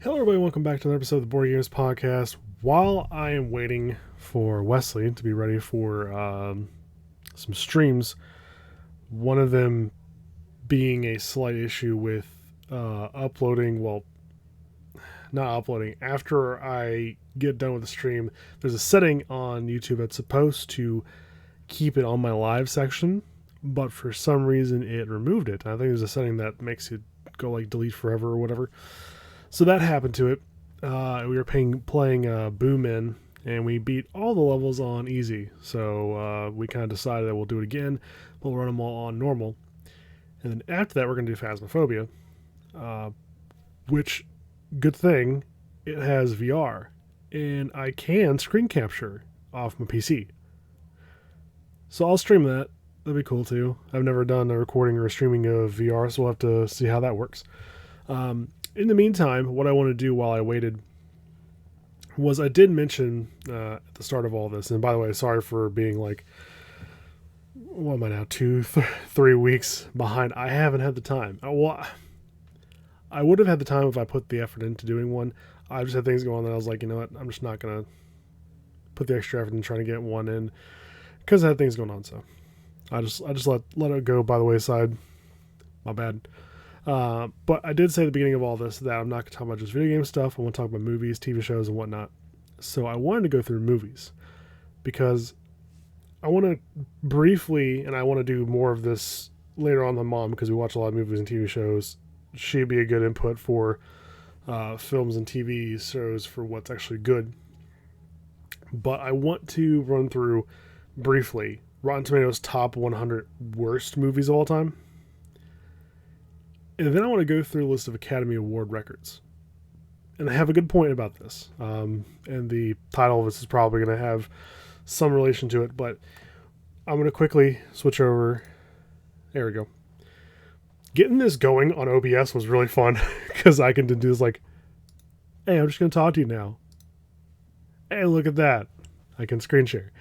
Hello, everybody. Welcome back to another episode of the Board Games Podcast. While I am waiting for Wesley to be ready for some streams, one of them being a slight issue with uploading. Well, not uploading. After I get done with the stream, there's a setting on YouTube that's supposed to keep it on my live section, but for some reason it removed it. I think there's a setting that makes it go like delete forever or whatever. So that happened to it. We were playing Boom In, and we beat all the levels on easy. So we kind of decided that we'll do it again. We'll run them all on normal. And then after that, we're going to do Phasmophobia. Which, good thing, it has VR. And I can screen capture off my PC. So I'll stream that. That'd be cool too. I've never done a recording or a streaming of VR, so we'll have to see how that works. In the meantime, what I want to do while I waited was I did mention at the start of all this, and by the way, sorry for being like, what am I now, 3 weeks behind. I haven't had the time. I would have had the time if I put the effort into doing one. I just had things going on that I was like, you know what, I'm just not going to put the extra effort in trying to get one in because I had things going on, so I just let it go by the wayside. My bad. But I did say at the beginning of all this that I'm not going to talk about just video game stuff. I want to talk about movies, TV shows, and whatnot. So I wanted to go through movies because I want to briefly, and I want to do more of this later on with Mom because we watch a lot of movies and TV shows. She'd be a good input for films and TV shows for what's actually good. But I want to run through briefly Rotten Tomatoes top 100 worst movies of all time. And then I want to go through a list of Academy Award records. And I have a good point about this. And the title of this is probably going to have some relation to it, but I'm going to quickly switch over. There we go. Getting this going on OBS was really fun because I can do this like, hey, I'm just going to talk to you now. Hey, look at that. I can screen share.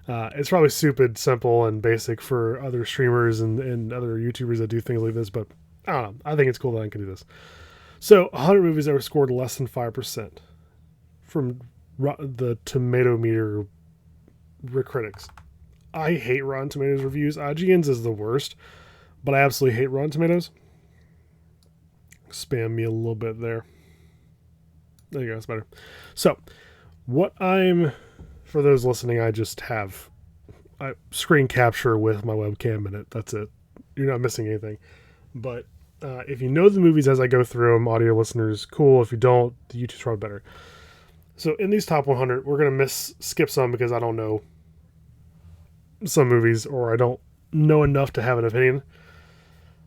It's probably stupid, simple, and basic for other streamers and other YouTubers that do things like this, but I don't know. I think it's cool that I can do this. So, 100 movies that were scored less than 5% from the Tomato Meter critics. I hate Rotten Tomatoes reviews. IGN's is the worst, but I absolutely hate Rotten Tomatoes. Spam me a little bit there. There you go. That's better. So, for those listening, I screen capture with my webcam in it. That's it. You're not missing anything. But if you know the movies as I go through them, audio listeners, cool. If you don't, the YouTube's probably better. So in these top 100, we're going to skip some because I don't know some movies or I don't know enough to have an opinion.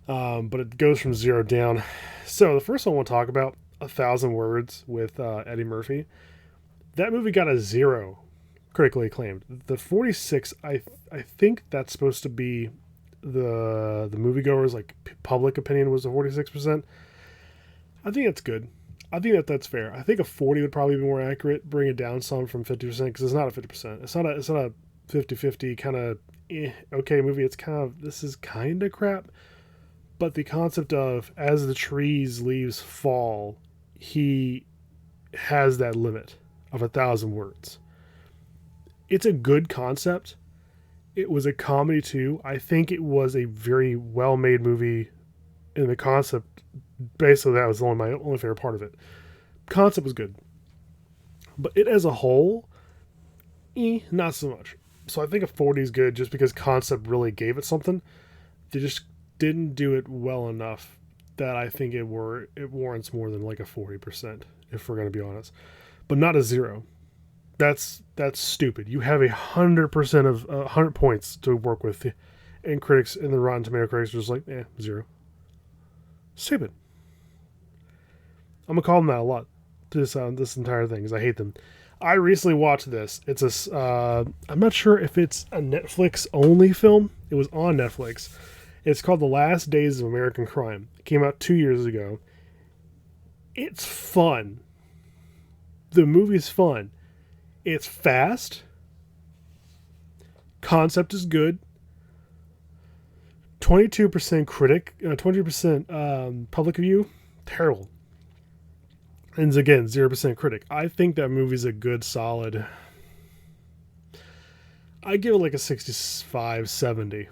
But it goes from 0 down. So the first one I want to talk about, 1,000 Words with Eddie Murphy. That movie got a 0 critically acclaimed. The 46, I think that's supposed to be the moviegoers, like public opinion was a 46%. I think that's good. I think that's fair. I think a 40 would probably be more accurate. Bring it down some from 50% because it's not a 50%. It's not a 50-50 kind of okay movie. It's kind of, this is kind of crap. But the concept of as the trees leaves fall, he has that limit of 1,000 words. It's a good concept. It was a comedy too. I think it was a very well-made movie in the concept. Basically, that was my only favorite part of it. Concept was good. But it as a whole, not so much. So I think a 40 is good just because concept really gave it something. They just didn't do it well enough that I think it warrants more than like a 40%, if we're going to be honest. But not a 0. That's stupid. You have 100% of 100 points to work with, and critics in the Rotten Tomato critics are just like, 0. Stupid. I'm gonna call them that a lot. This entire thing, because I hate them. I recently watched this. It's I'm not sure if it's a Netflix only film. It was on Netflix. It's called The Last Days of American Crime. It came out 2 years ago. It's fun. The movie's fun. It's fast. Concept is good. 22% critic, 20% public review. Terrible. And again, 0% critic. I think that movie's a good solid. I give it like a 65, 70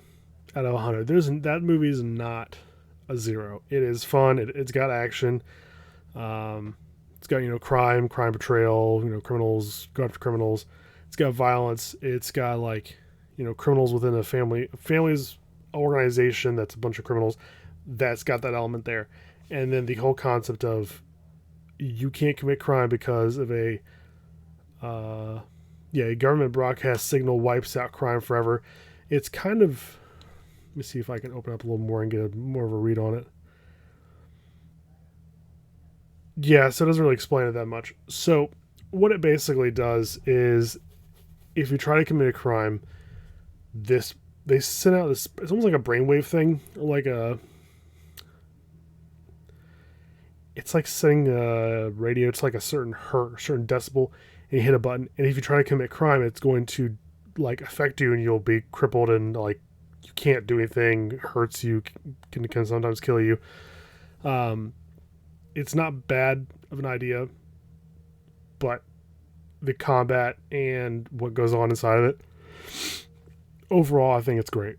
out of 100. That movie is not a zero. It is fun. It's got action. It's got crime portrayal. Criminals go after criminals. It's got violence. It's got like criminals within a family's organization that's a bunch of criminals. That's got that element there, and then the whole concept of you can't commit crime because of a government broadcast signal wipes out crime forever. It's kind of, let me see if I can open up a little more and get more of a read on it. Yeah, so it doesn't really explain it that much. So what it basically does is if you try to commit a crime, this they send out this, it's almost like a brainwave thing, like it's like setting a radio, it's like a certain hertz, certain decibel, and you hit a button, and if you try to commit crime, it's going to like affect you, and you'll be crippled, and like you can't do anything, hurts you, can sometimes kill you. Um, it's not bad of an idea, but the combat and what goes on inside of it, overall, I think it's great.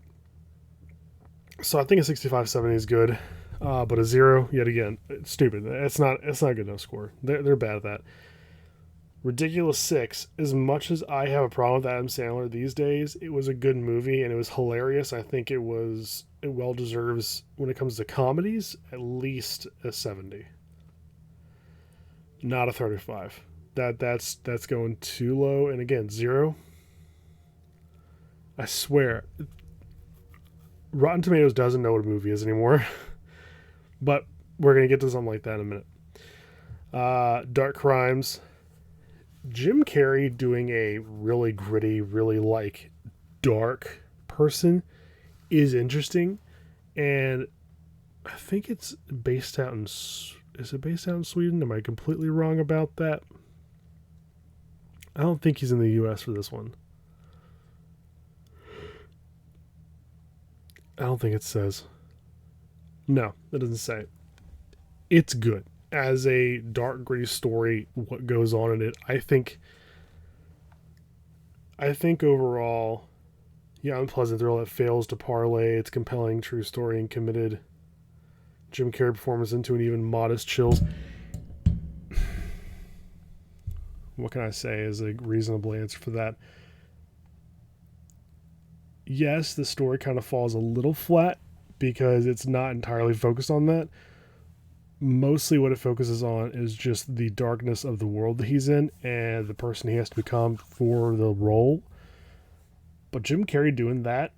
So I think a 65-70 is good, but a zero, yet again, it's stupid. It's not a good enough score. They're bad at that. Ridiculous Six. As much as I have a problem with Adam Sandler these days, it was a good movie and it was hilarious. I think it well deserves, when it comes to comedies, at least a 70, not a 35. That's going too low. And again, zero. I swear, Rotten Tomatoes doesn't know what a movie is anymore. But we're gonna get to something like that in a minute. Dark Crimes. Jim Carrey doing a really gritty, really like dark person is interesting, and I think it's based out in. Is it based out in Sweden? Am I completely wrong about that? I don't think he's in the U.S. for this one. I don't think it says. No, it doesn't say. It's good as a dark, gritty story. What goes on in it, I think overall, yeah, unpleasant thrill that fails to parlay its compelling true story and committed Jim Carrey performance into an even modest chills. What can I say is a reasonable answer for that? Yes, the story kind of falls a little flat because it's not entirely focused on that. Mostly what it focuses on is just the darkness of the world that he's in and the person he has to become for the role. But Jim Carrey doing that,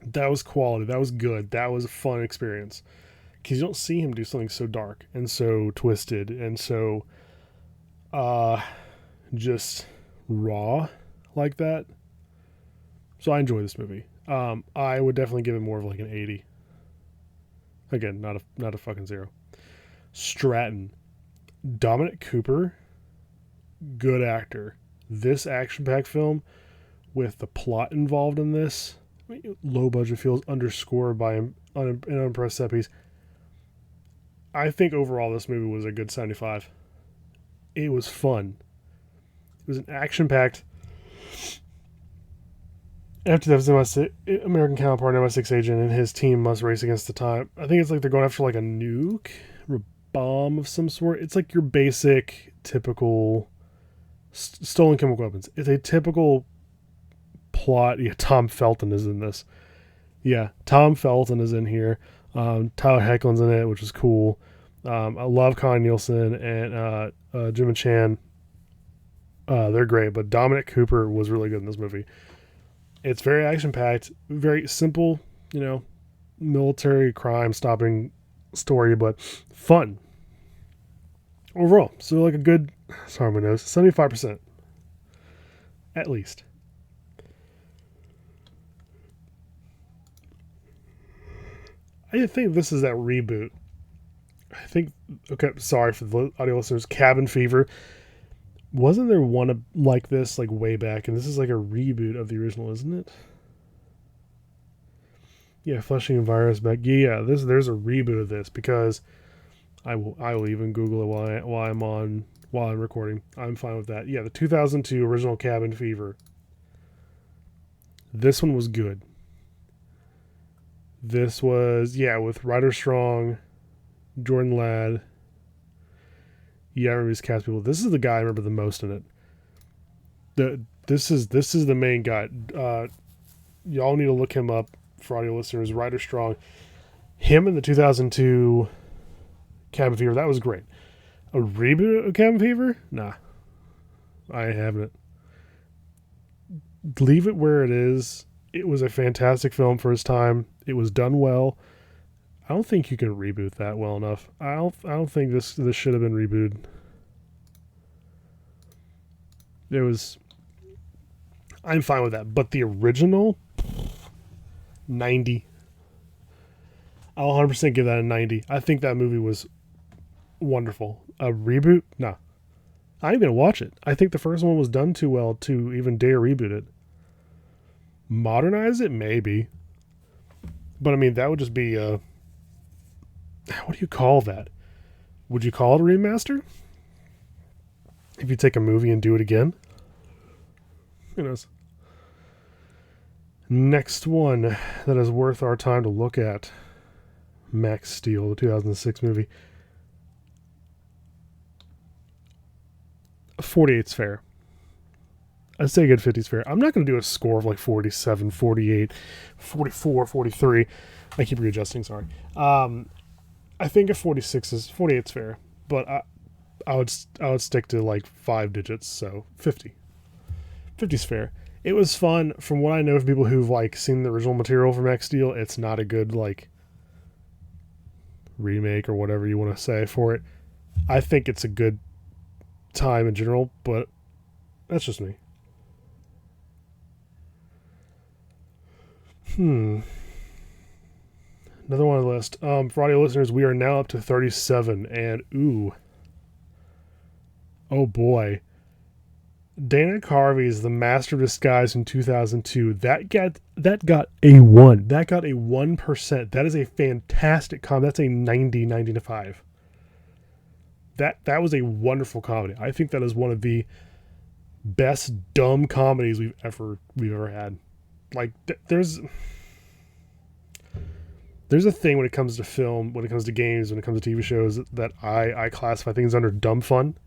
that was quality. That was good. That was a fun experience. Because you don't see him do something so dark and so twisted and so uh, just raw like that. So I enjoy this movie. I would definitely give it more of like an 80. Again, not a fucking zero. Stratton. Dominic Cooper, good actor. This action-packed film with the plot involved in this, low budget feels underscored by an unimpressed set piece. I think overall this movie was a good 75. It was fun. It was an action-packed. After that, American counterpart, MI6 agent, and his team must race against the time. I think it's like they're going after like a nuke or bomb of some sort. It's like your basic, typical stolen chemical weapons. It's a typical plot. Yeah, Tom Felton is in this. Yeah, Tom Felton is in here. Tyler Hoechlin's in it, which is cool. I love Connie Nielsen and Jim and Chan. They're great, but Dominic Cooper was really good in this movie. It's very action packed, very simple, military crime stopping story, but fun overall. So like a good, sorry my nose, 75% at least. I think this is that reboot. I think, okay, sorry for the audio listeners, Cabin Fever. Wasn't there one like this like way back? And this is like a reboot of the original, isn't it? Yeah, Flushing Virus back. Yeah, there's a reboot of this because I will even Google it while I'm recording. I'm fine with that. Yeah, the 2002 original Cabin Fever. This one was good. This was, yeah, with Ryder Strong, Jordan Ladd. Yeah, I remember these cast people. This is the guy I remember the most in it. This is the main guy. Y'all need to look him up for audio listeners. Ryder Strong. Him in the 2002 Cabin Fever, that was great. A reboot of Cabin Fever? Nah. I haven't. Leave it where it is. It was a fantastic film for its time. It was done well. I don't think you can reboot that well enough. I don't think this should have been rebooted. It was. I'm fine with that, but the original 90. I'll 100% give that a 90. I think that movie was wonderful. A reboot? Nah. I ain't gonna watch it. I think the first one was done too well to even dare reboot it. Modernize it? Maybe. But I mean, that would just be what do you call that? Would you call it a remaster? If you take a movie and do it again? Who knows? Next one that is worth our time to look at. Max Steel, the 2006 movie. 48's fair. I'd say a good 50's fair. I'm not going to do a score of like 47, 48, 44, 43. I keep readjusting, sorry. I think a 48's fair, but I would stick to like 5 digits, so 50. 50's fair. It was fun. From what I know from people who've like seen the original material from Max Steel, it's not a good like remake or whatever you want to say for it. I think it's a good time in general, but that's just me. Another one on the list. For audio listeners, we are now up to 37, and oh boy. Dana Carvey's The Master of Disguise in 2002. That got a 1. That got a 1%. That is a fantastic comedy. That's a 95. That was a wonderful comedy. I think that is one of the best dumb comedies we've ever had. Like there's a thing when it comes to film, when it comes to games, when it comes to TV shows that I classify things under dumb fun.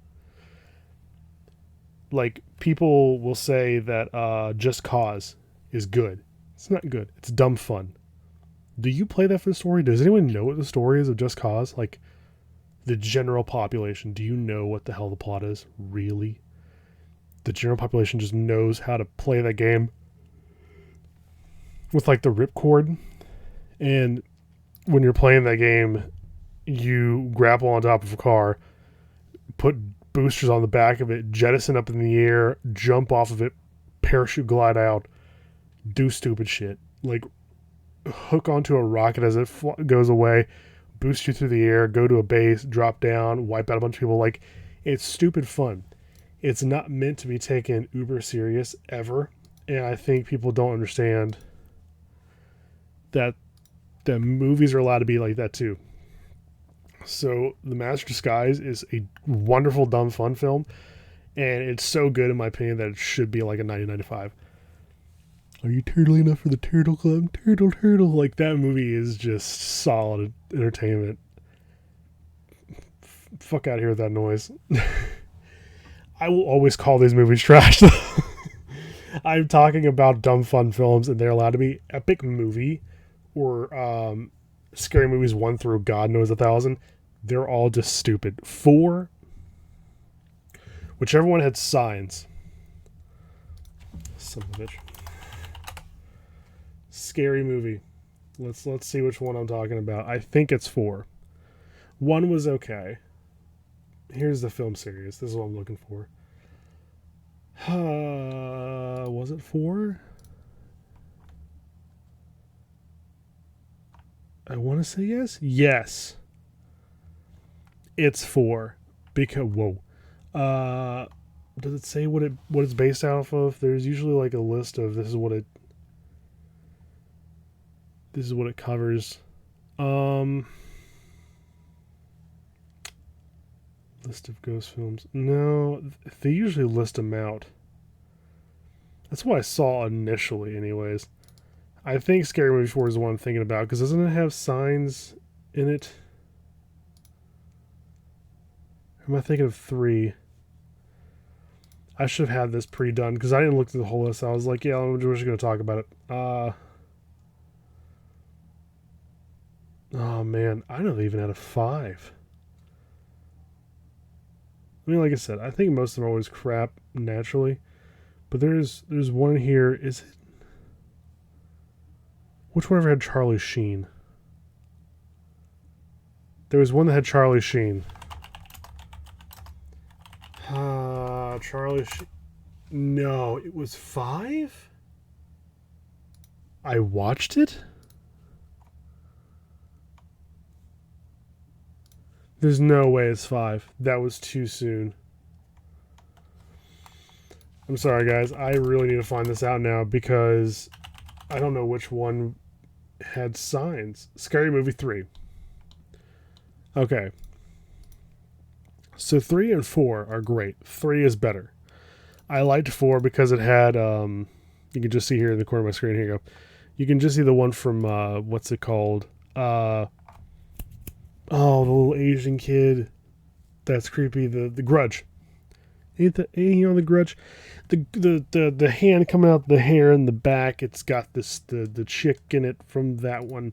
Like people will say that Just Cause is good. It's not good. It's dumb fun. Do you play that for the story? Does anyone know what the story is of Just Cause? Like the general population, do you know what the hell the plot is? Really? The general population just knows how to play that game with like the ripcord, and when you're playing that game, you grapple on top of a car, put boosters on the back of it, jettison up in the air, jump off of it, parachute glide out, do stupid shit. Like hook onto a rocket as it goes away, boost you through the air, go to a base, drop down, wipe out a bunch of people. Like, it's stupid fun. It's not meant to be taken uber serious ever. And I think people don't understand that the movies are allowed to be like that too. So The Master of Disguise is a wonderful, dumb, fun film. And it's so good, in my opinion, that it should be like a 90-95. Are you turtle enough for the Turtle Club? Turtle. Like, that movie is just solid entertainment. Fuck out of here with that noise. I will always call these movies trash. I'm talking about dumb fun films, and they're allowed to be epic movie or scary movies 1 through God knows 1,000. They're all just stupid. 4, whichever one had signs. Son of a bitch. Scary movie. Let's see which one I'm talking about. I think it's 4. 1 was okay. Here's the film series. This is what I'm looking for. Was it 4? I want to say yes. Yes. It's 4. Because does it say what it's based off of? There's usually like a list of this is what it covers. List of ghost films. No, they usually list them out. That's what I saw initially, anyways. I think Scary Movie 4 is the one I'm thinking about, because doesn't it have signs in it? Or am I thinking of 3? I should have had this pre-done, because I didn't look through the whole list. I was like, yeah, we're just going to talk about it. Oh, man. I don't even had a 5. I mean, like I said, I think most of them are always crap, naturally. But there's one here. Is it? Which one ever had Charlie Sheen? There was one that had Charlie Sheen. Charlie Sheen. No, it was 5? I watched it? There's no way it's 5. That was too soon. I'm sorry, guys. I really need to find this out now because I don't know which one had signs. Scary Movie 3. Okay. So 3 and 4 are great. 3 is better. I liked 4 because it had, you can just see here in the corner of my screen. Here you go. You can just see the one from, what's it called? The little Asian kid. That's creepy. The Grudge. Ain't you on the Grudge? The hand coming out the hair in the back. It's got the chick in it from that one.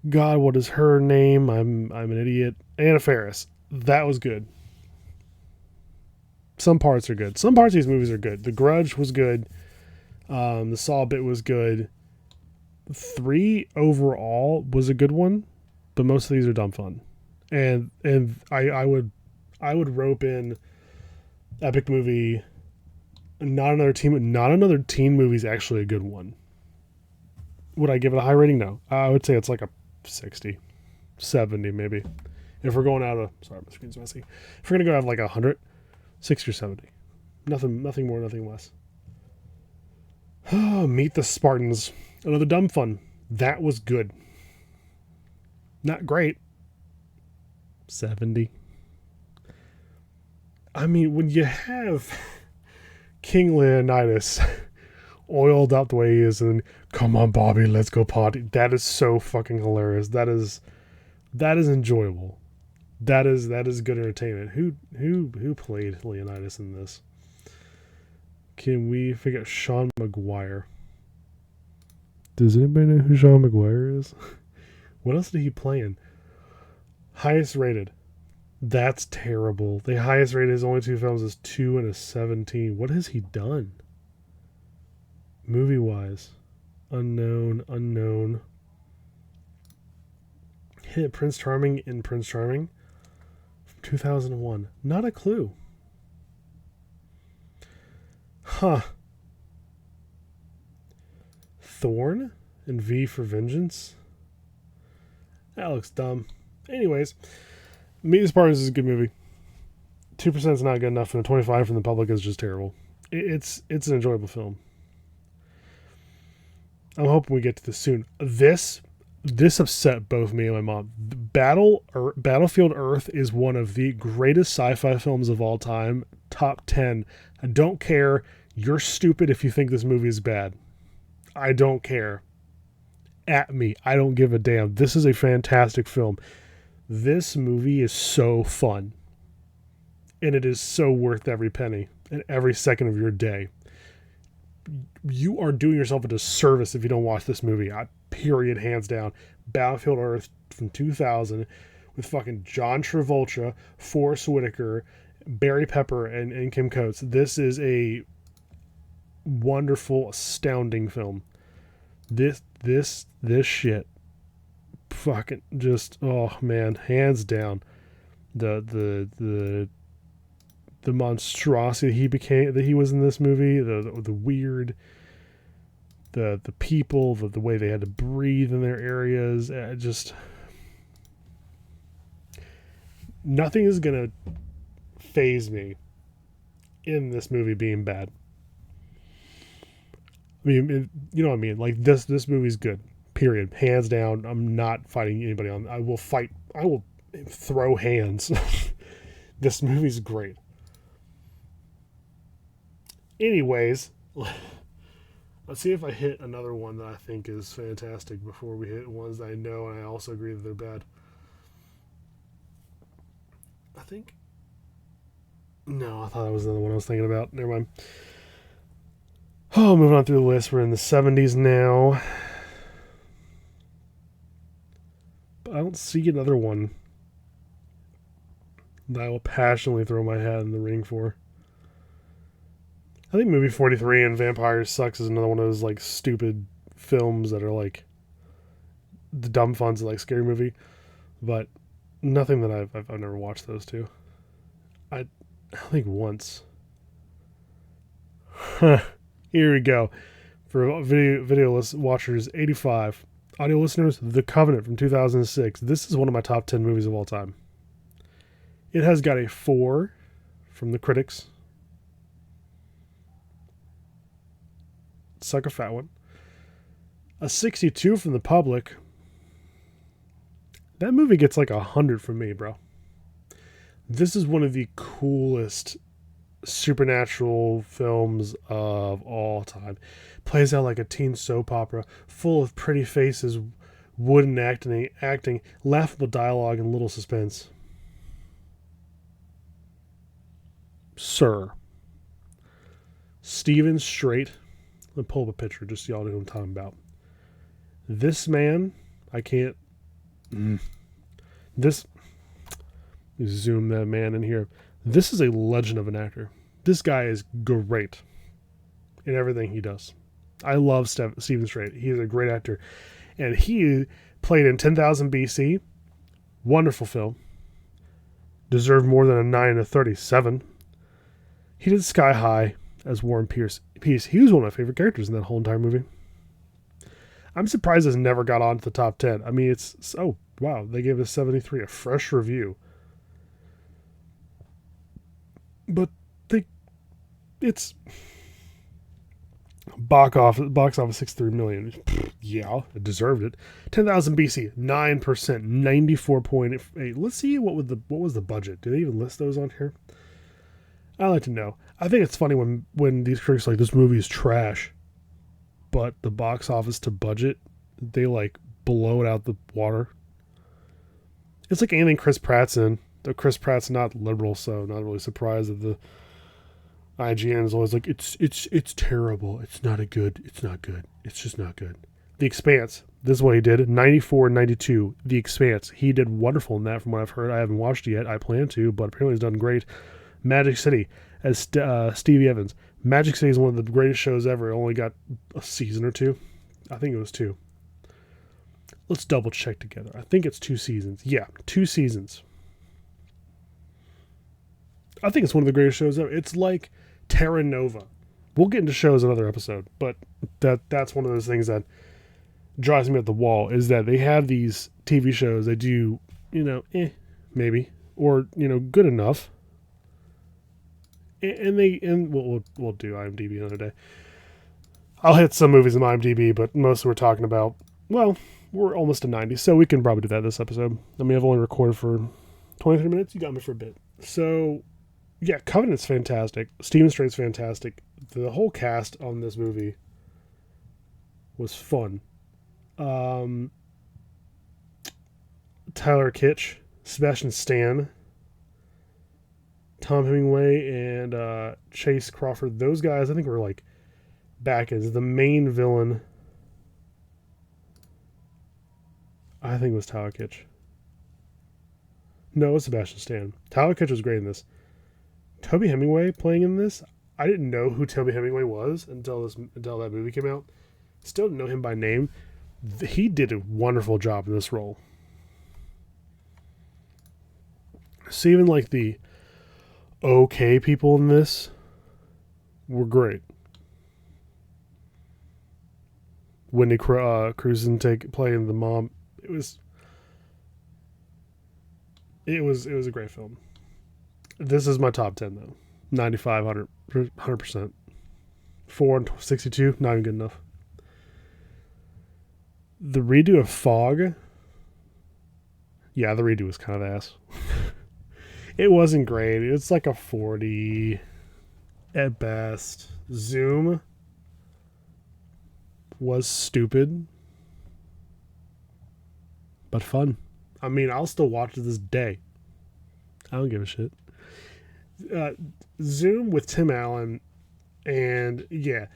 God, what is her name? I'm an idiot. Anna Faris. That was good. Some parts are good. Some parts of these movies are good. The Grudge was good. The Saw bit was good. 3 overall was a good one, but most of these are dumb fun. And I would rope in epic movie. Not another teen movie is actually a good one. Would I give it a high rating? No. I would say it's like a 60, 70 maybe. If we're going out of, sorry, my screen's messy. If we're gonna go out of like 100, 60 or 70. Nothing more, nothing less. Meet the Spartans. Another dumb fun. That was good. Not great. 70. I mean, when you have King Leonidas oiled up the way he is and come on Bobby, let's go party. That is so fucking hilarious. That is enjoyable. That is good entertainment. Who played Leonidas in this? Can we figure out Sean McGuire? Does anybody know who Sean McGuire is? What else did he play in? Highest rated. That's terrible. The highest rated his only 2 films is 2 and a 17. What has he done? Movie wise. Unknown. Hit Prince Charming in Prince Charming from 2001. Not a clue. Huh. Thorn and V for Vengeance. That looks dumb. Anyways, Meet the Spartans is a good movie. 2% is not good enough, and a 25 from the public is just terrible. It's an enjoyable film. I'm hoping we get to this soon. This upset both me and my mom. Battlefield Earth is one of the greatest sci-fi films of all time. Top 10. I don't care. You're stupid if you think this movie is bad. I don't care. At me. I don't give a damn. This is a fantastic film. This movie is so fun. And it is so worth every penny and every second of your day. You are doing yourself a disservice if you don't watch this movie. Period, hands down. Battlefield Earth from 2000 with fucking John Travolta, Forrest Whitaker, Barry Pepper, and Kim Coates. This is a wonderful, astounding film. This shit. Fucking just, oh man, hands down. The monstrosity that he was in this movie, the weird, the people, the way they had to breathe in their areas, just nothing is gonna faze me in this movie being bad. I mean, you know what I mean? Like this movie's good. Period. Hands down. I'm not fighting anybody on. I will throw hands This movie's great. Anyways, let's see if I hit another one that I think is fantastic before we hit ones that I know and I also agree that they're bad. I think. No, I thought it was another one I was thinking about. Never mind. Oh, moving on through the list. We're in the 70s now. But I don't see another one that I will passionately throw my hat in the ring for. I think movie 43 and Vampires Sucks is another one of those like stupid films that are like the dumb funs of like Scary Movie, but nothing that I've never watched those two. I think once. Here we go. For video watchers, 85. Audio listeners, The Covenant from 2006. This is one of my top 10 movies of all time. It has got a 4 from the critics. Suck a fat one. A 62 from the public. That movie gets like 100 from me, bro. This is one of the coolest supernatural films of all time. Plays out like a teen soap opera, full of pretty faces, wooden acting, laughable dialogue, and little suspense. Sir. Stephen Strait. Let me pull up a picture just so y'all know who I'm talking about. This man, I can't. This. Zoom that man in here. This is a legend of an actor. This guy is great in everything he does. I love Stephen Strait. He's a great actor. And he played in 10,000 BC. Wonderful film. Deserved more than a 9 and a 37. He did Sky High as Warren Peace. He was one of my favorite characters in that whole entire movie. I'm surprised this never got on to the top 10. I mean, it's... Oh, wow. They gave it a 73. A fresh review. But it's box office 63 million. Yeah, it deserved it. 10,000 BC, 9%, 94.8. Let's see what was the budget. Do they even list those on here? I like to know. I think it's funny when these critics are like, this movie is trash, but the box office to budget, they like blow it out the water. It's like anything Chris Pratt's in. Though Chris Pratt's not liberal, so not really surprised that the IGN is always like, it's terrible. It's not good. It's just not good. The Expanse. This is what he did. 94 and 92. The Expanse. He did wonderful in that from what I've heard. I haven't watched it yet. I plan to, but apparently he's done great. Magic City as Stevie Evans. Magic City is one of the greatest shows ever. It only got a season or 2. I think it was 2. Let's double check together. I think it's 2 seasons. Yeah, 2 seasons. I think it's one of the greatest shows ever. It's like Terra Nova. We'll get into shows in another episode, but that's one of those things that drives me at the wall is that they have these TV shows. They do, maybe, or, good enough. And we'll do IMDb another day. I'll hit some movies in IMDb, but mostly we're talking about, well, we're almost to 90, so we can probably do that this episode. I mean, I've only recorded for 23 minutes. You got me for a bit. So... yeah, Covenant's fantastic. Stephen Strait's fantastic. The whole cast on this movie was fun. Tyler Kitsch, Sebastian Stan, Tom Hemingway, and Chase Crawford. Those guys, I think, were like back as the main villain. I think it was Tyler Kitsch. No, it was Sebastian Stan. Tyler Kitsch was great in this. Toby Hemingway playing in this. I didn't know who Toby Hemingway was until that movie came out. Still didn't know him by name. He did a wonderful job in this role. So even like the okay people in this were great. Wendy Cruzan playing the mom. It was a great film. This is my top 10 though. 95, 100%. 4 and 62, not even good enough. The redo of Fog. Yeah, the redo was kind of ass. It wasn't great. It's like a 40 at best. Zoom was stupid, but fun. I mean, I'll still watch it this day. I don't give a shit. Uh, Zoom with Tim Allen, and yeah,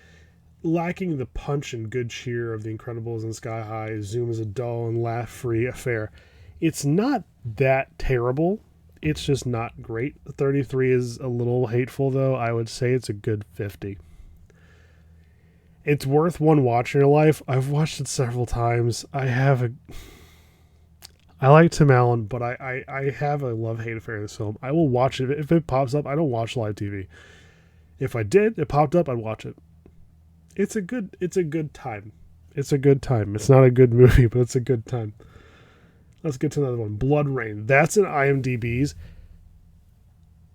lacking the punch and good cheer of The Incredibles and Sky High, Zoom is a dull and laugh-free affair. It's not that terrible. It's just not great. 33 is a little hateful, though. I would say it's a good 50. It's worth one watch in your life. I've watched it several times. I like Tim Allen, but I have a love-hate affair with this film. I will watch it. If it pops up, I don't watch live TV. If I did, it popped up, I'd watch it. It's a good time. It's a good time. It's not a good movie, but it's a good time. Let's get to another one. Blood Rain. That's in IMDb's.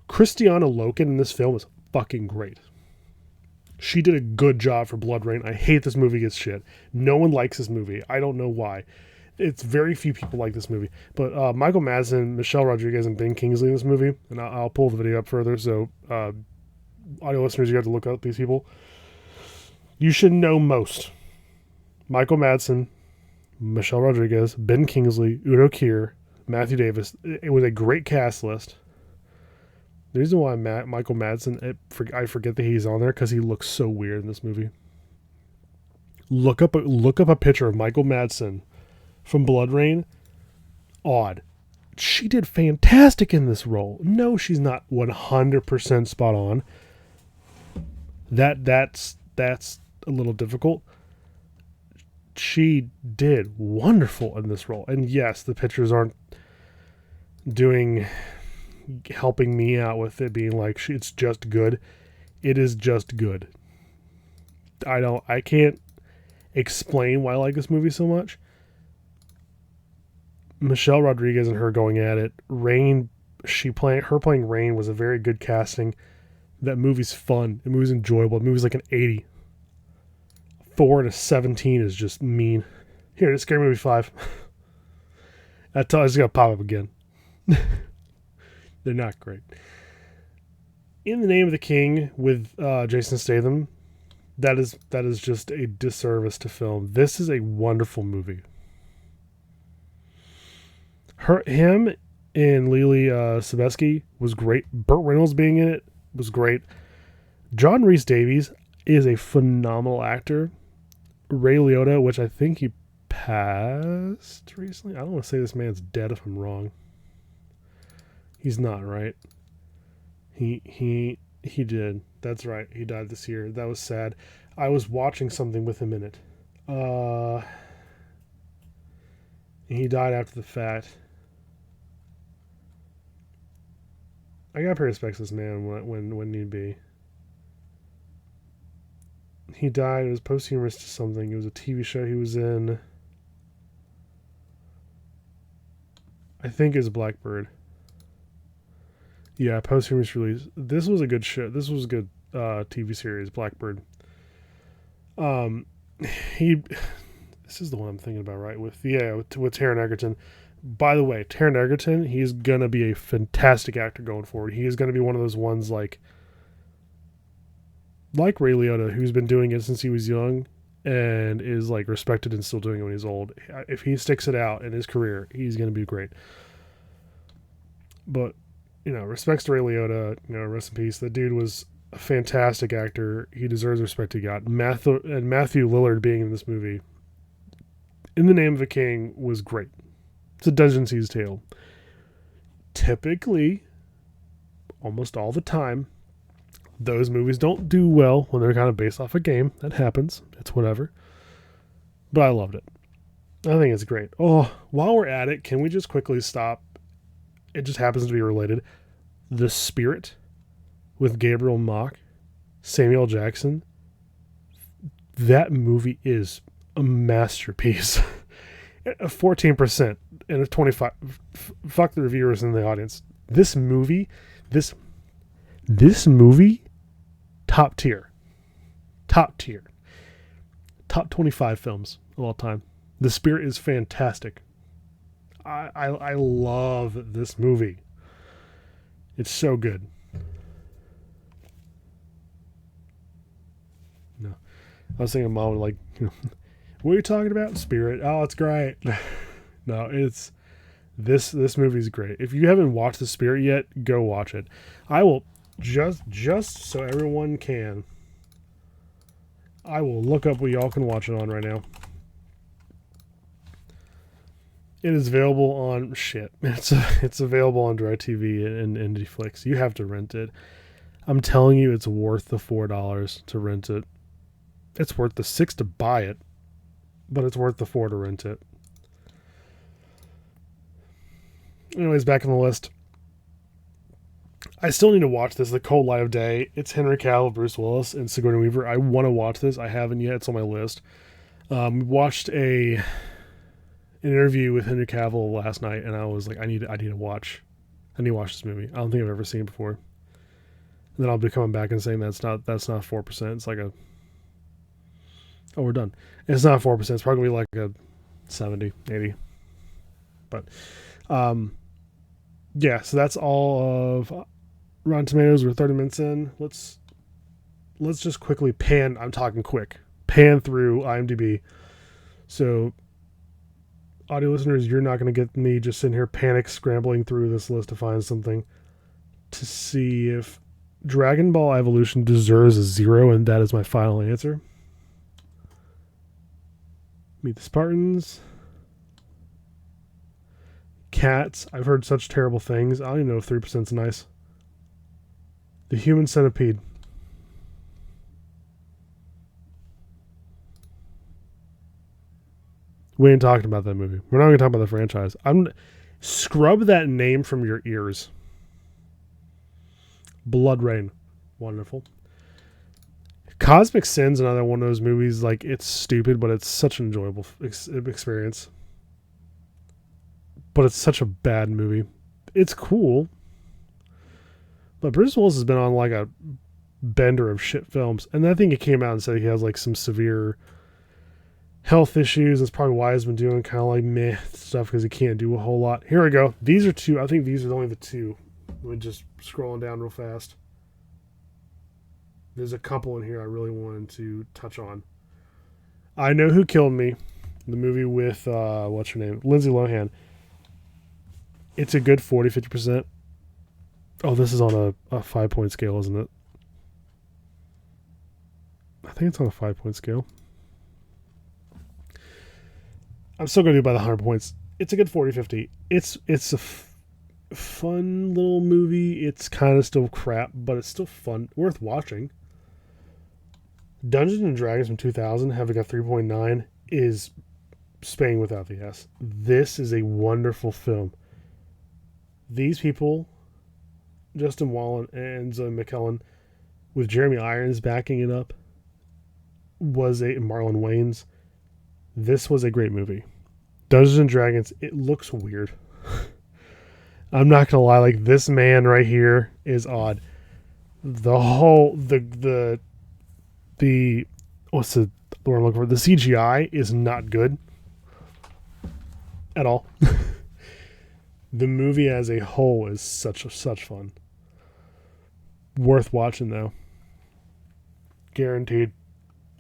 Christiana Loken in this film is fucking great. She did a good job for Blood Rain. I hate this movie gets shit. No one likes this movie. I don't know why. It's very few people like this movie. But Michael Madsen, Michelle Rodriguez, and Ben Kingsley in this movie. And I'll pull the video up further. So audio listeners, you have to look up these people. You should know most. Michael Madsen, Michelle Rodriguez, Ben Kingsley, Udo Kier, Matthew Davis. It was a great cast list. The reason why Michael Madsen, I forget that he's on there because he looks so weird in this movie. Look up a picture of Michael Madsen from Blood Rain. Odd. She did fantastic in this role. No, she's not 100% spot on. That's a little difficult. She did wonderful in this role. And yes, the pictures aren't helping me out with it being like it's just good. It is just good. I can't explain why I like this movie so much. Michelle Rodriguez and her going at it. Rain, her playing Rain was a very good casting. That movie's fun. The movie's enjoyable. The movie's like an 80. 4 and a 17 is just mean. Here, it's Scary Movie 5. It's gonna pop up again. They're not great. In the Name of the King with Jason Statham, that is just a disservice to film. This is a wonderful movie. Him and Lily Sobieski was great. Burt Reynolds being in it was great. John Rhys Davies is a phenomenal actor. Ray Liotta, which I think he passed recently. I don't want to say this man's dead if I'm wrong. He's not, right? He did. That's right. He died this year. That was sad. I was watching something with him in it. He died after the fact. I gotta pay respects to this man when need be. He died. It was posthumous to something. It was a TV show he was in. I think it was Blackbird. Yeah, posthumous release. This was a good show. This was a good TV series, Blackbird. This is the one I'm thinking about, right? With Taron Egerton. By the way, Taron Egerton, he's gonna be a fantastic actor going forward. He is gonna be one of those ones like Ray Liotta, who's been doing it since he was young and is like respected and still doing it when he's old. If he sticks it out in his career, he's gonna be great. But respects to Ray Liotta. Rest in peace. The dude was a fantastic actor. He deserves the respect he got. Matthew Lillard being in this movie, In the Name of a King, was great. It's a Dungeon Siege tale. Typically, almost all the time, those movies don't do well when they're kind of based off a game. That happens. It's whatever. But I loved it. I think it's great. Oh, while we're at it, can we just quickly stop? It just happens to be related. The Spirit with Gabriel Macht, Samuel Jackson. That movie is a masterpiece. 14% and a 25. Fuck the reviewers in the audience. This movie, top tier. Top 25 films of all time. The Spirit is fantastic. I love this movie. It's so good. No, I was thinking, mom would like, what are you talking about? Spirit. Oh, it's great. No, it's this movie's great. If you haven't watched The Spirit yet, go watch it. I will just so everyone can. I will look up what y'all can watch it on right now. It is available on shit. It's available on DirecTV and Netflix. You have to rent it. I'm telling you, it's worth the $4 to rent it. It's worth the $6 to buy it, but it's worth the $4 to rent it. Anyways, back on the list. I still need to watch this. The Cold Light of Day. It's Henry Cavill, Bruce Willis, and Sigourney Weaver. I want to watch this. I haven't yet. It's on my list. We watched an interview with Henry Cavill last night, and I was like, I need to watch this movie. I don't think I've ever seen it before. And then I'll be coming back and saying that's not 4%. It's like we're done. It's not 4%. It's probably like a 70, 80. But yeah. So that's all of Rotten Tomatoes. We're 30 minutes in. Let's just quickly pan. I'm talking quick. Pan through IMDb. So, audio listeners, you're not going to get me just sitting here panic scrambling through this list to find something to see if Dragon Ball Evolution deserves a 0, and that is my final answer. Meet the Spartans. Cats. I've heard such terrible things. I don't even know if 3% is nice. The Human Centipede. We ain't talking about that movie. We're not going to talk about the franchise. Scrub that name from your ears. Blood Rain. Wonderful. Cosmic Sin's another one of those movies, like, it's stupid, but it's such an enjoyable experience. But it's such a bad movie. It's cool. But Bruce Willis has been on, like, a bender of shit films. And I think he came out and said he has, like, some severe health issues. That's probably why he's been doing kind of like meh stuff, because he can't do a whole lot. Here we go. These are two. I think these are only the two. We're just scrolling down real fast. There's a couple in here I really wanted to touch on. I Know Who Killed Me, the movie with what's her name, Lindsay Lohan. It's a good 40-50%. Oh, this is on a 5-point scale, isn't it? I think it's on a 5-point scale. I'm still going to do by the 100 points. It's a good 40-50. It's a fun little movie. It's kind of still crap, but it's still fun. Worth watching. Dungeons and Dragons from 2000 having a 3.9 is Spain without the S. This is a wonderful film. These people, Justin Wallen and Zoe McKellen, with Jeremy Irons backing it up, Marlon Wayans. This was a great movie. Dungeons and Dragons, it looks weird. I'm not gonna lie, like, this man right here is odd. The whole the what's the word I'm looking for? The CGI is not good at all. The movie as a whole is such fun. Worth watching though. Guaranteed.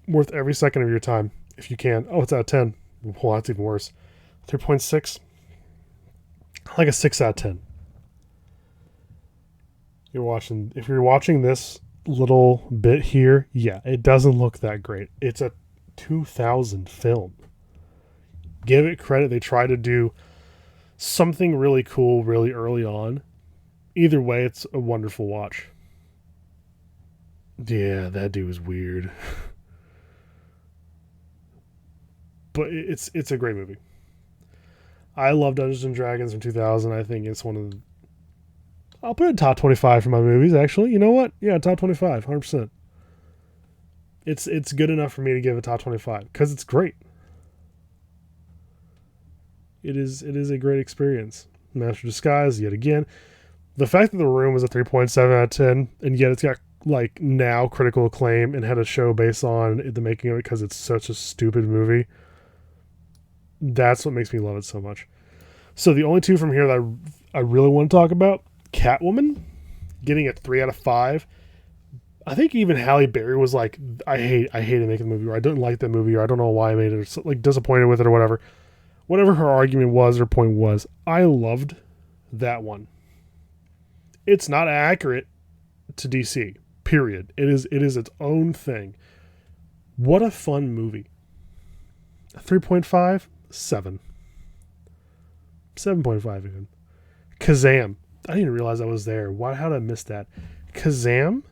Worth every second of your time if you can. Oh, it's out of 10. Well, that's even worse. 3.6. Like a 6 out of 10. If you're watching this little bit here, yeah, it doesn't look that great. It's a 2000 film. Give it credit. They try to do something really cool really early on. Either way, it's a wonderful watch. Yeah, that dude was weird. But it's a great movie. I love Dungeons and Dragons from 2000. I think it's one of the... I'll put it in top 25 for my movies, actually. You know what? Yeah, top 25, 100%. It's good enough for me to give a top 25, because it's great. It is a great experience. Master of Disguise, yet again. The fact that The Room was a 3.7 out of 10, and yet it's got, like, now critical acclaim and had a show based on the making of it because it's such a stupid movie. That's what makes me love it so much. So the only two from here that I really want to talk about, Catwoman getting a 3 out of 5. I think even Halle Berry was like, I hated making the movie, or I didn't like that movie, or I don't know why I made it, or so, like disappointed with it, or whatever. Whatever her argument was, or point was, I loved that one. It's not accurate to DC. Period. It is its own thing. What a fun movie. 3.5, 7. 7.5 even. Kazam. I didn't even realize I was there. How did I miss that? Kazam,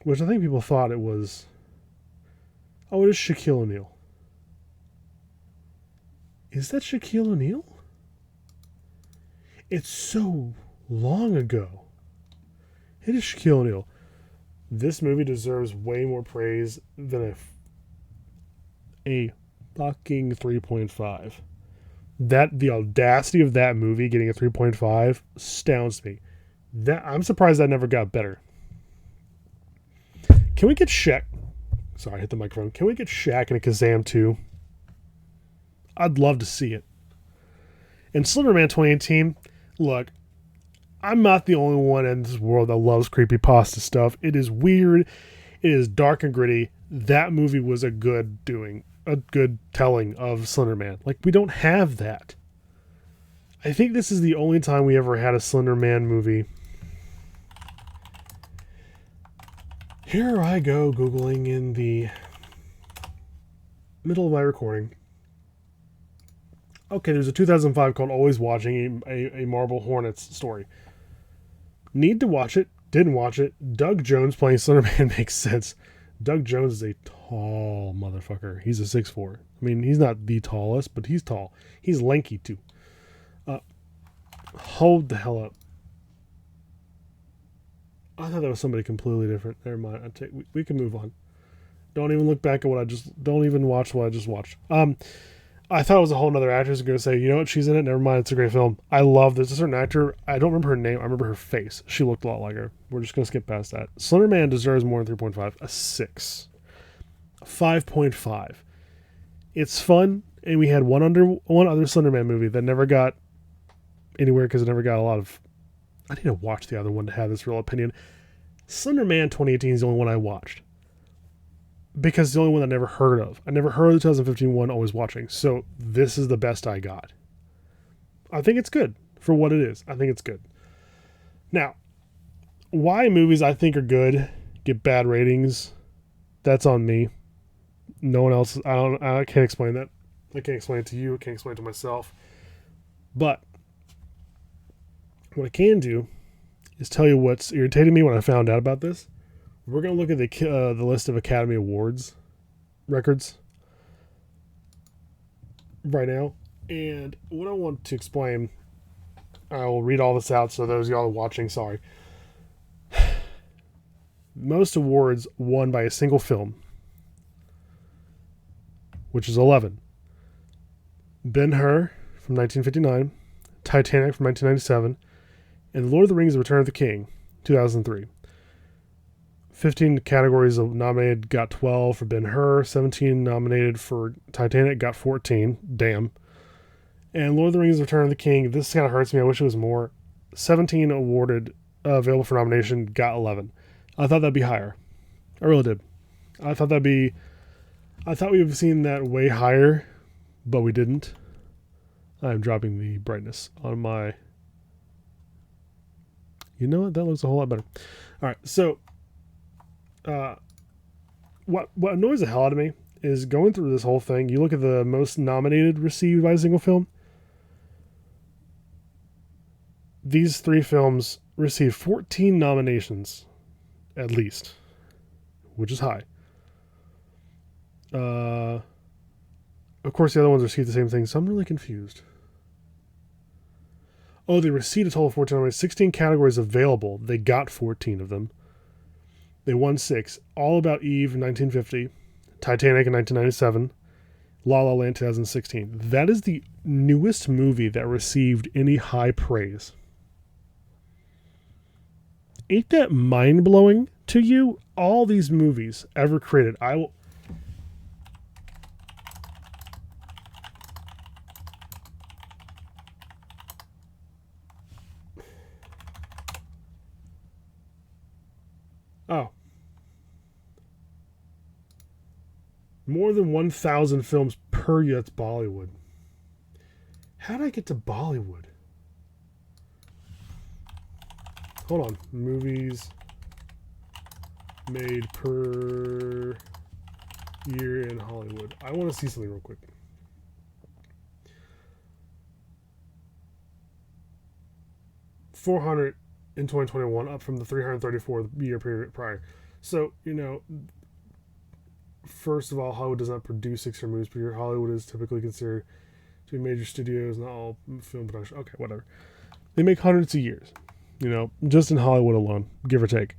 which I think people thought it was. Oh, it is Shaquille O'Neal. Is that Shaquille O'Neal? It's so long ago. It is Shaquille O'Neal. This movie deserves way more praise than a fucking 3.5. The audacity of that movie getting a 3.5 astounds me. I'm surprised that never got better. Can we get Shaq? Sorry, I hit the microphone. Can we get Shaq in a Kazam 2? I'd love to see it. And Slenderman 2018, look, I'm not the only one in this world that loves creepypasta stuff. It is weird. It is dark and gritty. That movie was a good telling of Slenderman. Like, we don't have that. I think this is the only time we ever had a Slenderman movie. Here I go Googling in the middle of my recording. Okay, there's a 2005 called Always Watching, a Marble Hornets story. Need to watch it. Didn't watch it. Doug Jones playing Slenderman makes sense. Doug Jones is a tall motherfucker. He's a 6'4". I mean, he's not the tallest, but he's tall. He's lanky, too. Hold the hell up. I thought that was somebody completely different. Never mind. We can move on. Don't even look back at don't even watch what I just watched. I thought it was a whole nother actress. I was going to say, you know what, she's in it. Never mind. It's a great film. I love this. There's a certain actor. I don't remember her name. I remember her face. She looked a lot like her. We're just going to skip past that. Slenderman deserves more than 3.5. A 6. A 5.5. It's fun. And we had one other Slenderman movie that never got anywhere because it never got a lot of. I need to watch the other one to have this real opinion. Slenderman 2018 is the only one I watched. Because it's the only one I never heard of. I never heard of the 2015 one, Always Watching. So this is the best I got. I think it's good for what it is. I think it's good. Now, why movies I think are good get bad ratings, that's on me. No one else. I can't explain that. I can't explain it to you. I can't explain it to myself. But what I can do is tell you what's irritated me when I found out about this. We're going to look at the list of Academy Awards records right now. And what I want to explain, I will read all this out so those of y'all watching, sorry. Most awards won by a single film, which is 11. Ben-Hur from 1959, Titanic from 1997, and Lord of the Rings: The Return of the King, 2003. 15 categories nominated, got 12 for Ben-Hur. 17 nominated for Titanic, got 14. Damn. And Lord of the Rings: Return of the King, this kind of hurts me. I wish it was more. 17 awarded, available for nomination, got 11. I thought that'd be higher. I really did. I thought we would have seen that way higher, but we didn't. I'm dropping the brightness on my. You know what? That looks a whole lot better. All right, so. What annoys the hell out of me is going through this whole thing. You look at the most nominated received by a single film. These 3 films received 14 nominations, at least, which is high. Of course, the other ones received the same thing, so I'm really confused. Oh, they received a total of 14 nominations. 16 categories available. They got 14 of them. They won 6. All About Eve in 1950, Titanic in 1997, La La Land 2016. That is the newest movie that received any high praise. Ain't that mind-blowing to you? All these movies ever created. Oh, more than 1,000 films per year. That's Bollywood. How did I get to Bollywood? Hold on. Movies made per year in Hollywood. I want to see something real quick. 400 in 2021, up from the 334 the year period prior. So, first of all, Hollywood does not produce 600 movies per year. Hollywood is typically considered to be major studios, not all film production. Okay, whatever. They make hundreds of years, just in Hollywood alone, give or take.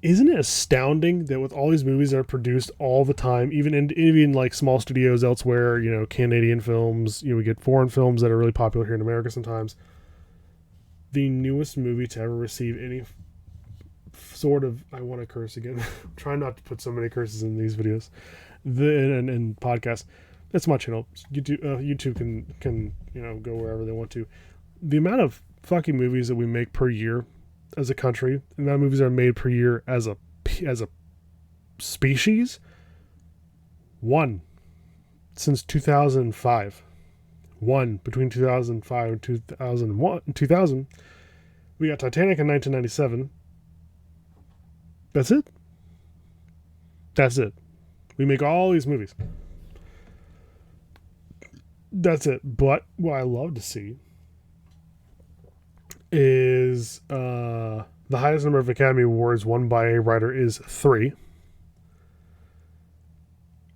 Isn't it astounding that with all these movies that are produced all the time, even like small studios elsewhere, Canadian films, we get foreign films that are really popular here in America sometimes. The newest movie to ever receive any sort of, I want to curse again. I'm trying not to put so many curses in these videos, and podcasts. That's my channel. YouTube can go wherever they want to. The amount of fucking movies that we make per year as a country, the amount of movies that are made per year as a species, one since 2005. One between 2005 and 2000. We got Titanic in 1997. That's it. That's it. We make all these movies. That's it. But what I love to see is the highest number of Academy Awards won by a writer is 3.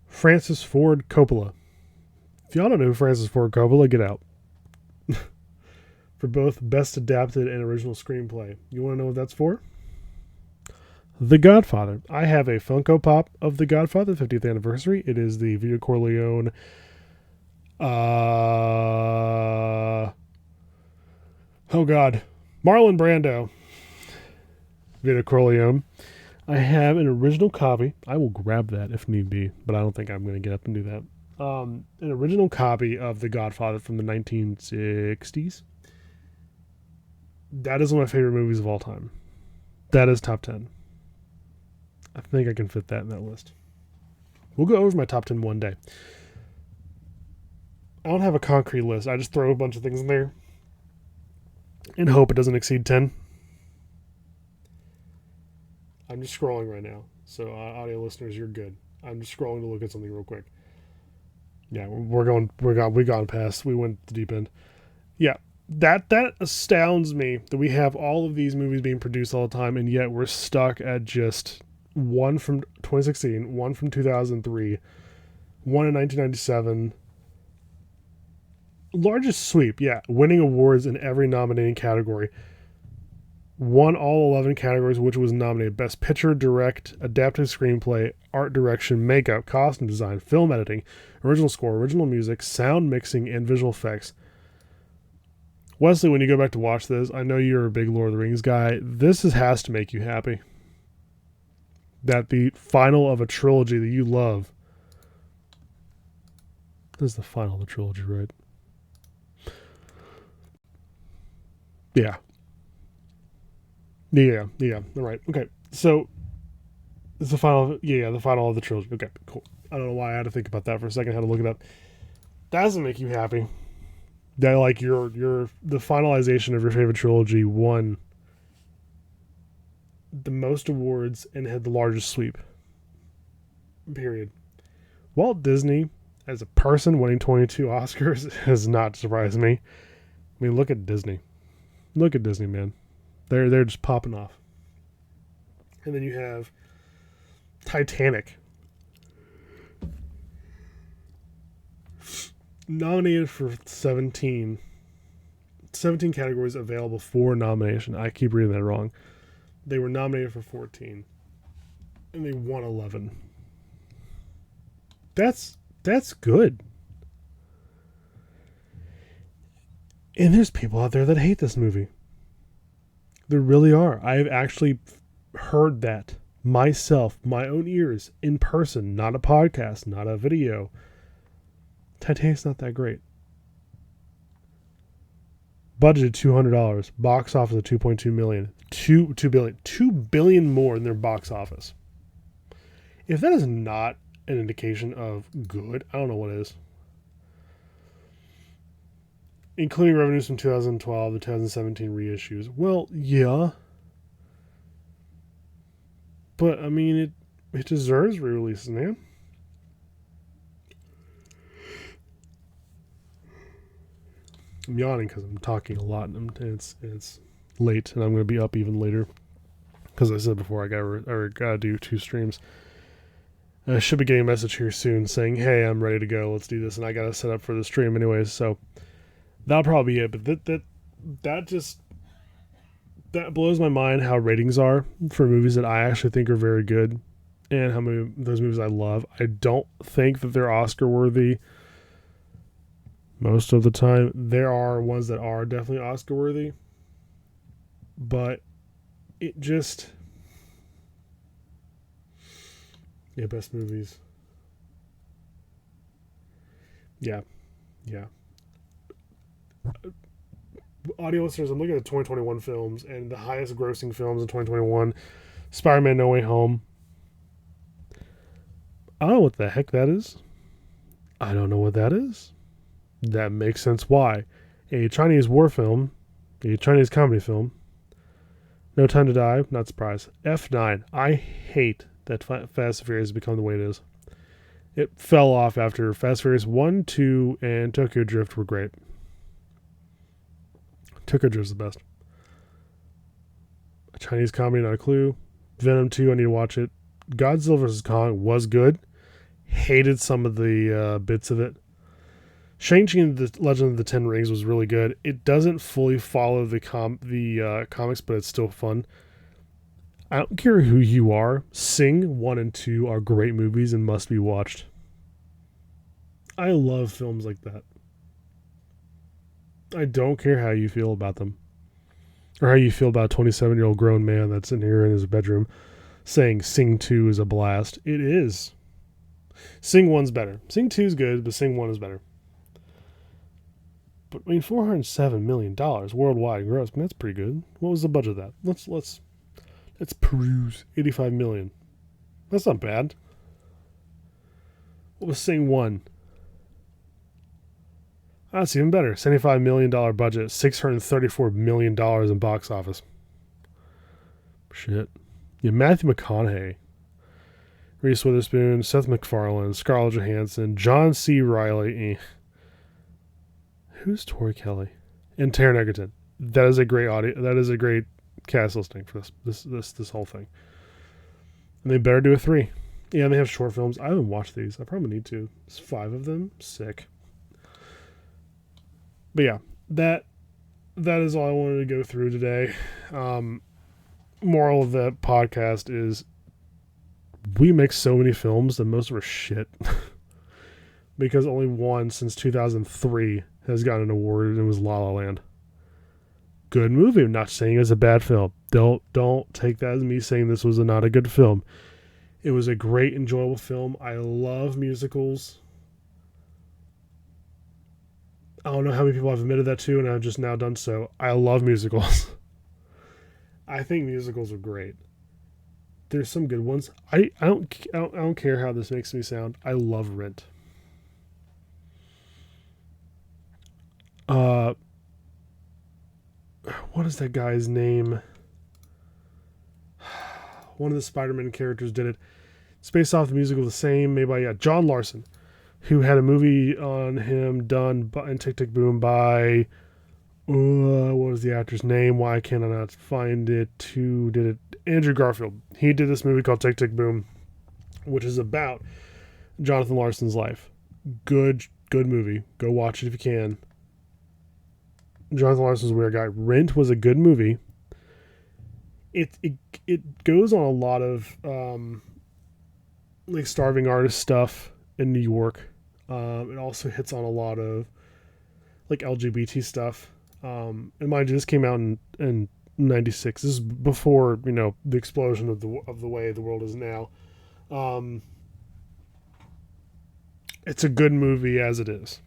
Francis Ford Coppola. If y'all don't know who Francis Ford Coppola, get out. For both Best Adapted and Original Screenplay. You want to know what that's for? The Godfather. I have a Funko Pop of The Godfather, 50th anniversary. It is the Vito Corleone Marlon Brando Vito Corleone. I have an original copy. I will grab that if need be, but I don't think I'm going to get up and do that. An original copy of The Godfather from the 1960s. That is one of my favorite movies of all time. That is top 10. I think I can fit that in that list. We'll go over my top 10 one day. I don't have a concrete list. I just throw a bunch of things in there and hope it doesn't exceed 10. I'm just scrolling right now. So audio listeners, you're good. I'm just scrolling to look at something real quick. Yeah, we gone past. We went the deep end. Yeah, that astounds me that we have all of these movies being produced all the time, and yet we're stuck at just one from 2016, one from 2003, one in 1997. Largest sweep, yeah, winning awards in every nominating category. Won all 11 categories, which was nominated: Best Picture, Direct, Adapted Screenplay, Art Direction, Makeup, Costume Design, Film Editing, Original Score, Original Music, Sound Mixing, and Visual Effects. Wesley, when you go back to watch this, I know you're a big Lord of the Rings guy. This has to make you happy. That the final of a trilogy that you love. This is the final of the trilogy, right? Yeah. Yeah. All right. Okay. So it's the final. Yeah, the final of the trilogy. Okay, cool. I don't know why I had to think about that for a second. I had to look it up. That doesn't make you happy. That like the finalization of your favorite trilogy won the most awards and had the largest sweep. Period. Walt Disney, as a person, winning 22 Oscars has not surprised me. I mean, look at Disney. Look at Disney, man. They're just popping off. And then you have Titanic. Nominated for 17 categories available for nomination. I keep reading that wrong. They were nominated for 14. And they won 11. That's good. And there's people out there that hate this movie. There really are. I've actually heard that myself, my own ears, in person, not a podcast, not a video. Titanic's not that great. Budgeted $200. Box office of 2.2 million. 2 billion. 2 billion more in their box office. If that is not an indication of good, I don't know what is. Including revenues from 2012 to 2017 reissues. Well, yeah. But, I mean, it deserves re-releases, man. I'm yawning because I'm talking a lot, and it's late, and I'm going to be up even later. Because I said before, I gotta do 2 streams. I should be getting a message here soon saying, hey, I'm ready to go. Let's do this. And I got to set up for the stream anyways. So that'll probably be it. But that blows my mind how ratings are for movies that I actually think are very good and how many those movies I love. I don't think that they're Oscar worthy most of the time. There are ones that are definitely Oscar worthy. But it just... Yeah, best movies. Yeah. Audio listeners, I'm looking at the 2021 films, and the highest grossing films in 2021, Spider-Man No Way Home. I don't know what the heck that is. I don't know what that is. That makes sense why. A Chinese war film, a Chinese comedy film. No Time to Die, not surprised. F9. I hate that Fast and Furious has become the way it is. It fell off after Fast and Furious 1, 2, and Tokyo Drift were great. Tokyo Drift's the best. A Chinese comedy, not a clue. Venom 2, I need to watch it. Godzilla vs. Kong was good. Hated some of the bits of it. Shang-Chi and the Legend of the Ten Rings was really good. It doesn't fully follow the comics, but it's still fun. I don't care who you are. Sing 1 and 2 are great movies and must be watched. I love films like that. I don't care how you feel about them. Or how you feel about a 27-year-old grown man that's in here in his bedroom saying Sing 2 is a blast. It is. Sing 1's better. Sing 2's good, but Sing 1 is better. But I mean, $407 million worldwide gross. I mean, that's pretty good. What was the budget of that? Let's peruse. $85 million. That's not bad. What was Sing 1? That's even better. $75 million budget. $634 million in box office. Shit. Yeah, Matthew McConaughey, Reese Witherspoon, Seth MacFarlane, Scarlett Johansson, John C. Reilly. Who's Tori Kelly? And Taron Egerton. That is a great audio. That is a great cast listing for this whole thing. And they better do a 3. Yeah, and they have short films. I haven't watched these. I probably need to. There's 5 of them. Sick. But yeah, that is all I wanted to go through today. Moral of the podcast is we make so many films that most of them are shit. Because only one since 2003 has gotten an award, and it was La La Land. Good movie. I'm not saying it's a bad film. Don't take that as me saying this was not a good film. It was a great, enjoyable film. I love musicals. I don't know how many people I've admitted that to, and I've just now done so. I love musicals. I think musicals are great. There's some good ones. I don't care how this makes me sound. I love Rent. What is that guy's name? One of the Spider-Man characters did it. It's based off the musical The Same, made by John Larson, who had a movie on him done in Tick Tick Boom by what was the actor's name? Why can I not find it? Who did it? Andrew Garfield. He did this movie called Tick Tick Boom, which is about Jonathan Larson's life. Good movie. Go watch it if you can. Jonathan Larson's a weird guy. Rent was a good movie. It goes on a lot of like starving artist stuff in New York. It also hits on a lot of like LGBT stuff. And mind you, this came out in 96. This is before, the explosion of the way the world is now. It's a good movie as it is.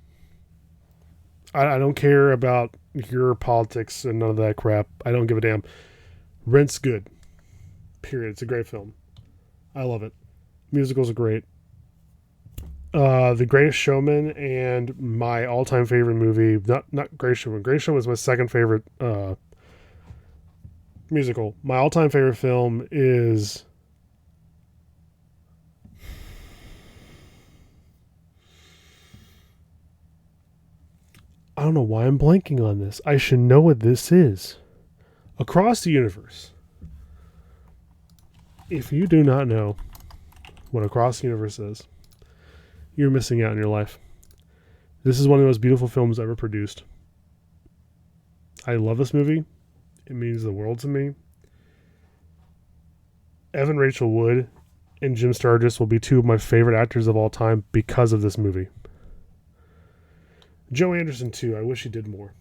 I don't care about your politics and none of that crap. I don't give a damn. Rent's good. Period. It's a great film. I love it. Musicals are great. The Greatest Showman and my all-time favorite movie, not Greatest Showman. Greatest Showman is my second favorite musical. My all-time favorite film is I don't know why I'm blanking on this. I should know what this is. Across the Universe. If you do not know what Across the Universe is, you're missing out in your life. This is one of the most beautiful films ever produced. I love this movie. It means the world to me. Evan Rachel Wood and Jim Sturgis will be two of my favorite actors of all time because of this movie. Joe Anderson, too. I wish he did more.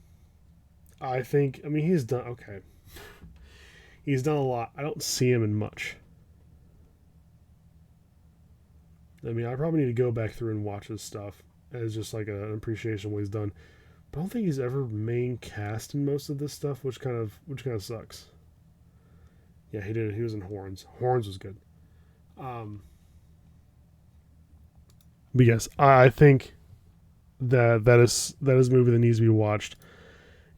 He's done, okay. He's done a lot. I don't see him in much. I probably need to go back through and watch his stuff as just like an appreciation of what he's done. But I don't think he's ever main cast in most of this stuff, which kind of sucks. Yeah, he did. He was in Horns. Horns was good. But yes, I think that is a movie that needs to be watched.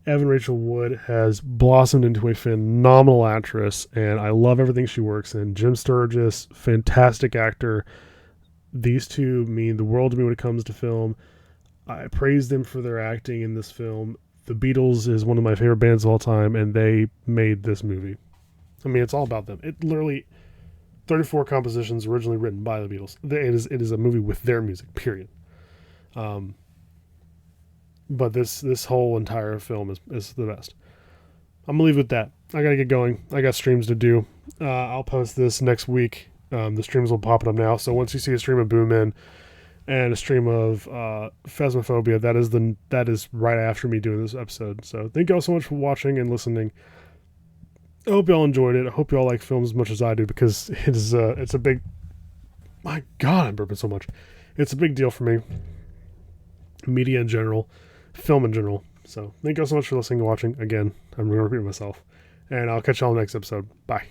Evan Rachel Wood has blossomed into a phenomenal actress, and I love everything she works in. Jim Sturgis, fantastic actor. These two mean the world to me when it comes to film. I praise them for their acting in this film. The Beatles is one of my favorite bands of all time, and they made this movie. It's all about them. It literally 34 compositions originally written by the Beatles. It is a movie with their music, period. But this whole entire film is the best. I'm gonna leave it with that. I gotta get going. I got streams to do. I'll post this next week. The streams will pop up now. So once you see a stream of Boom In and a stream of Phasmophobia, that is right after me doing this episode. So thank you all so much for watching and listening. I hope y'all enjoyed it. I hope y'all like films as much as I do, because it's a big. My God, I'm burping so much. It's a big deal for me. Media in general, film in general. So thank you all so much for listening and watching. Again, I'm going to repeat myself. And I'll catch y'all in the next episode. Bye.